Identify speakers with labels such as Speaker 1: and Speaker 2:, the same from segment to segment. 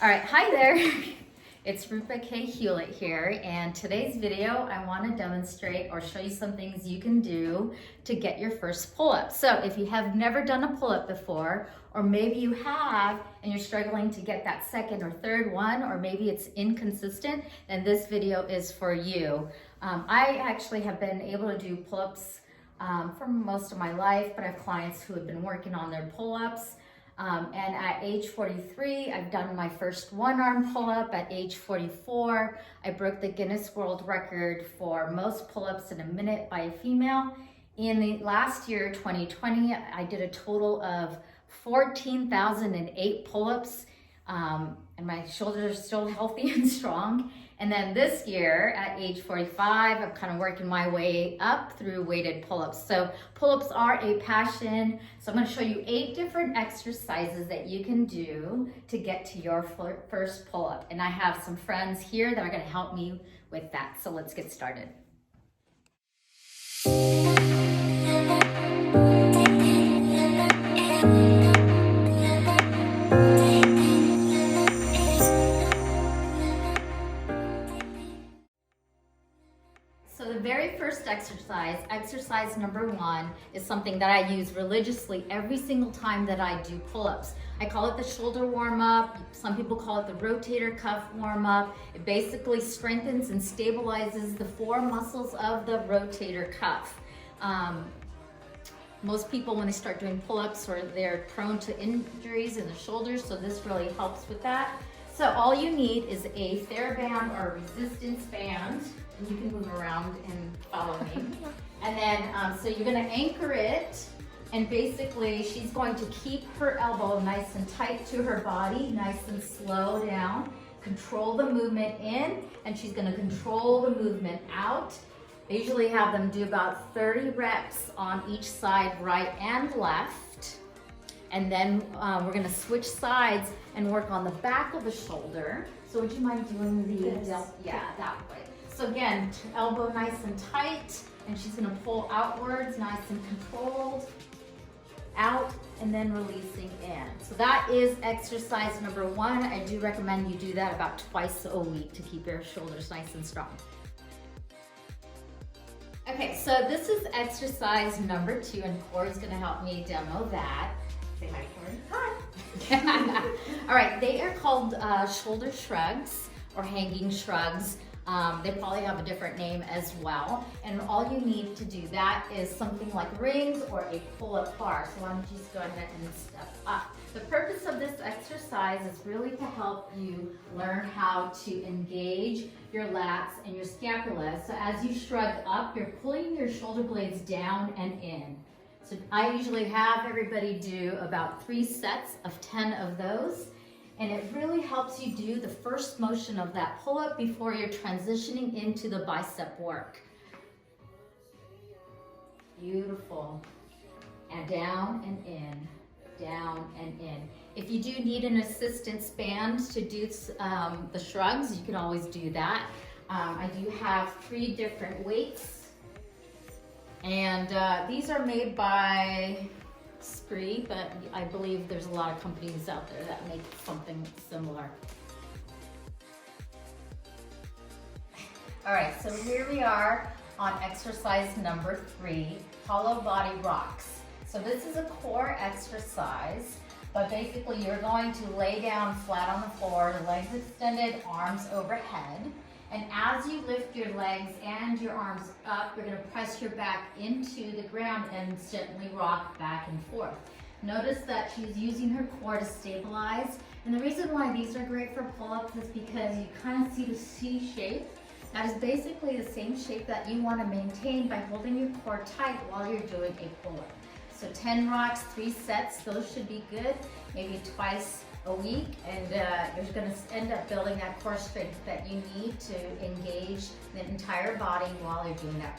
Speaker 1: All right, hi there. It's Rupa K. Hewlett here, and today's video I want to demonstrate or show you some things you can do to get your first pull-up. So if you have never done a pull-up before, or maybe you have and you're struggling to get that second or third one, or maybe it's inconsistent, then this video is for you. I actually have been able to do pull-ups for most of my life, but I have clients who have been working on their pull-ups. And at age 43, I've done my first one-arm pull-up. At age 44, I broke the Guinness World Record for most pull-ups in a minute by a female. In the last year, 2020, I did a total of 14,008 pull-ups, and my shoulders are still healthy and strong. And then this year, at age 45, I'm kind of working my way up through weighted pull-ups. So pull-ups are a passion. So I'm going to show you 8 different exercises that you can do to get to your first pull-up. And I have some friends here that are going to help me with that. So let's get started. So the very first exercise number 1, is something that I use religiously every single time that I do pull-ups. I call it the shoulder warm-up. Some people call it the rotator cuff warm-up. It basically strengthens and stabilizes the 4 muscles of the rotator cuff. Most people, when they start doing pull-ups, they're prone to injuries in the shoulders, so this really helps with that. So all you need is a TheraBand or a resistance band. You can move around and follow me. And then, so you're gonna anchor it, and basically she's going to keep her elbow nice and tight to her body, nice and slow down, control the movement in, and she's gonna control the movement out. I usually have them do about 30 reps on each side, right and left. And then we're gonna switch sides and work on the back of the shoulder. So would you mind doing the, yeah, that way. So again, elbow nice and tight, and she's gonna pull outwards, nice and controlled, out, and then releasing in. So that is exercise number 1. I do recommend you do that about twice a week to keep your shoulders nice and strong. Okay, so this is exercise number 2, and Corey's gonna help me demo that. Say hi, Corey. Hi. All right, they are called shoulder shrugs or hanging shrugs. They probably have a different name as well. And all you need to do that is something like rings or a pull-up bar. So why don't you just go ahead and step up. The purpose of this exercise is really to help you learn how to engage your lats and your scapula. So as you shrug up, you're pulling your shoulder blades down and in. So I usually have everybody do about 3 sets of 10 of those. And it really helps you do the first motion of that pull-up before you're transitioning into the bicep work. Beautiful. And down and in, down and in. If you do need an assistance band to do the shrugs, you can always do that. I do have 3 different weights. And these are made by Spree, but I believe there's a lot of companies out there that make something similar. All right, so here we are on exercise number 3, hollow body rocks. So this is a core exercise, but basically you're going to lay down flat on the floor, legs extended, arms overhead. And as you lift your legs and your arms up, you're gonna press your back into the ground and gently rock back and forth. Notice that she's using her core to stabilize. And the reason why these are great for pull-ups is because you kind of see the C shape. That is basically the same shape that you wanna maintain by holding your core tight while you're doing a pull-up. So 10 rocks, 3 sets, those should be good, maybe twice a week, and you're going to end up building that core strength that you need to engage the entire body while you're doing that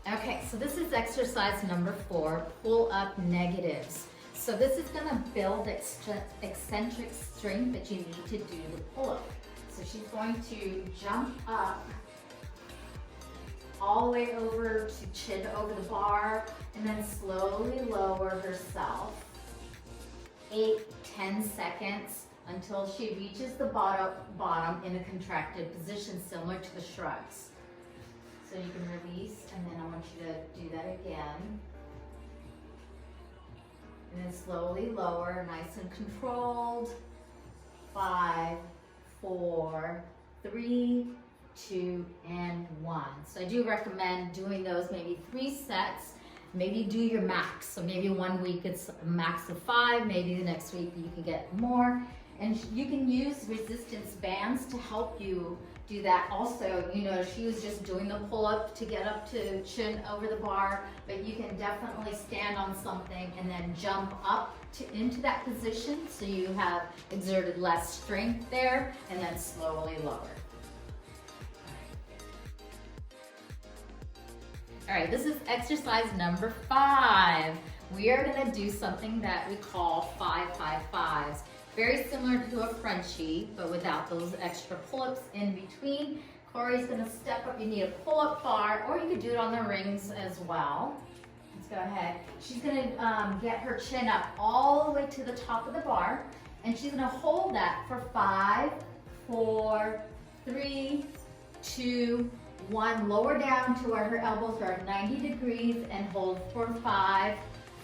Speaker 1: pull-up. Okay, so this is exercise number 4, pull-up negatives. So this is going to build eccentric strength that you need to do the pull-up. So she's going to jump up all the way over to chin over the bar, and then slowly lower herself 8-10 seconds until she reaches the bottom in a contracted position, similar to the shrugs. So you can release, and then I want you to do that again. And then slowly lower, nice and controlled. 5, 4, 3, 2, and 1. So I do recommend doing those maybe 3 sets. Maybe do your max. So maybe 1 week it's a max of 5, maybe the next week you can get more. And you can use resistance bands to help you do that also. You know, she was just doing the pull-up to get up to chin over the bar, but you can definitely stand on something and then jump up into that position so you have exerted less strength there, and then slowly lower. All right, this is exercise number 5. We are gonna do something that we call 5-5-5s. Very similar to a Frenchie, but without those extra pull-ups in between. Corey's gonna step up. You need a pull-up bar, or you could do it on the rings as well. Let's go ahead. She's gonna get her chin up all the way to the top of the bar, and she's gonna hold that for 5, 4, 3, 2, 1. Lower down to where her elbows are 90 degrees and hold for 5,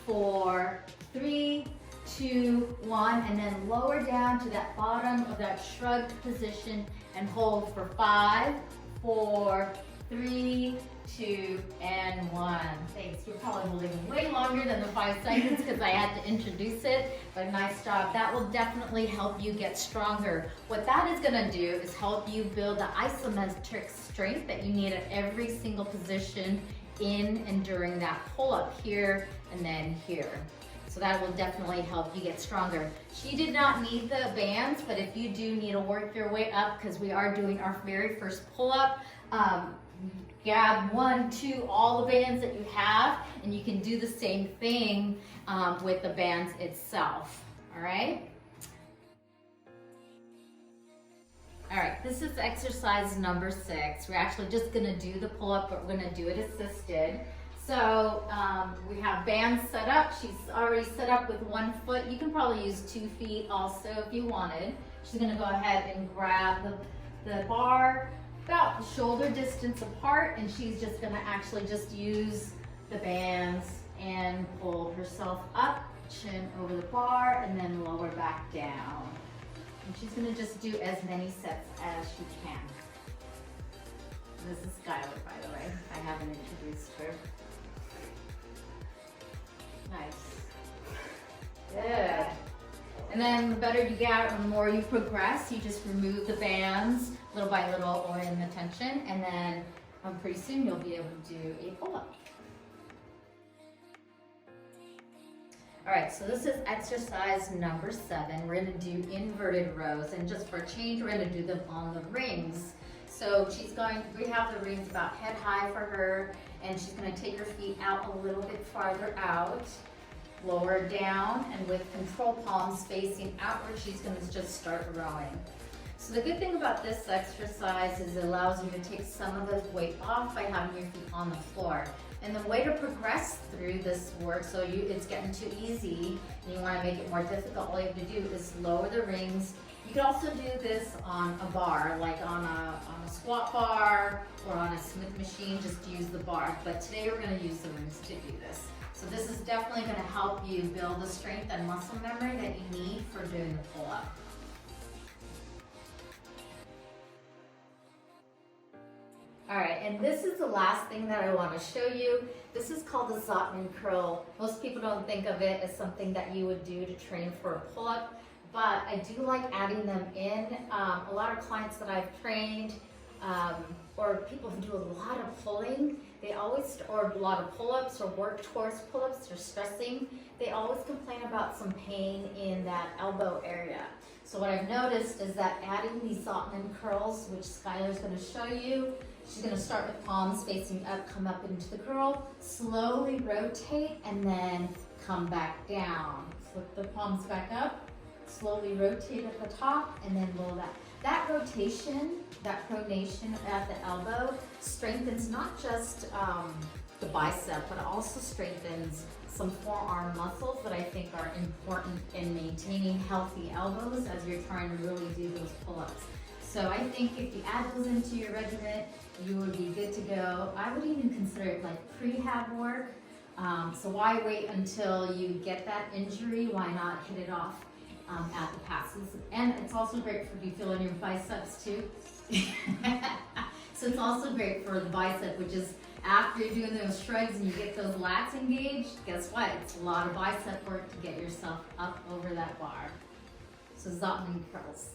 Speaker 1: 4, 3, 2, 1, and then lower down to that bottom of that shrugged position and hold for 5, 4, 3, 2, and 1. Thanks. You're probably holding way longer than the 5 seconds because I had to introduce it, but nice job. That will definitely help you get stronger. What that is going to do is help you build the isometric strength that you need at every single position in and during that pull-up, here and then here. So that will definitely help you get stronger. She did not need the bands, but if you do need to work your way up, because we are doing our very first pull-up, grab 1, 2, all the bands that you have, and you can do the same thing with the bands itself, all right? All right, this is exercise number 6. We're actually just gonna do the pull-up, but we're gonna do it assisted. So we have bands set up. She's already set up with 1 foot. You can probably use 2 feet also if you wanted. She's gonna go ahead and grab the bar about shoulder distance apart, and she's just gonna actually just use the bands and pull herself up, chin over the bar, and then lower back down. And she's gonna just do as many sets as she can. This is Skylar, by the way. I haven't introduced her. Nice. Good. And then the better you get, the more you progress, you just remove the bands little by little or in the tension, and then pretty soon you'll be able to do a pull-up. All right, so this is exercise number 7. We're gonna do inverted rows, and just for a change, we're gonna do them on the rings. So we have the rings about head high for her, and she's gonna take her feet out a little bit farther out, lower down, and with control palms facing outward, she's gonna just start rowing. So the good thing about this exercise is it allows you to take some of the weight off by having your feet on the floor. And the way to progress through this work, so it's getting too easy and you wanna make it more difficult, all you have to do is lower the rings. You can also do this on a bar, like on a squat bar or on a Smith machine, just use the bar. But today we're gonna use the rings to do this. So this is definitely gonna help you build the strength and muscle memory that you need for doing the pull-up. All right, and this is the last thing that I want to show you. This is called the Zotman curl. Most people don't think of it as something that you would do to train for a pull-up, but I do like adding them in. A lot of clients that I've trained, or people who do a lot of pulling, or a lot of pull-ups or work towards pull-ups or stressing, they always complain about some pain in that elbow area. So what I've noticed is that adding these Zotman curls, which Skylar's going to show you, she's going to start with palms facing up, come up into the curl, slowly rotate, and then come back down. Flip the palms back up, slowly rotate at the top, and then roll that. That rotation, that pronation at the elbow strengthens not just the bicep, but it also strengthens some forearm muscles that I think are important in maintaining healthy elbows as you're trying to really do those pull-ups. So I think if you add those into your regimen, you would be good to go. I would even consider it like prehab work. So why wait until you get that injury? Why not hit it off at the passes? And it's also great for, you feel in your biceps too. So it's also great for the bicep, which is after you're doing those shrugs and you get those lats engaged, guess what? It's a lot of bicep work to get yourself up over that bar. So Zotman curls.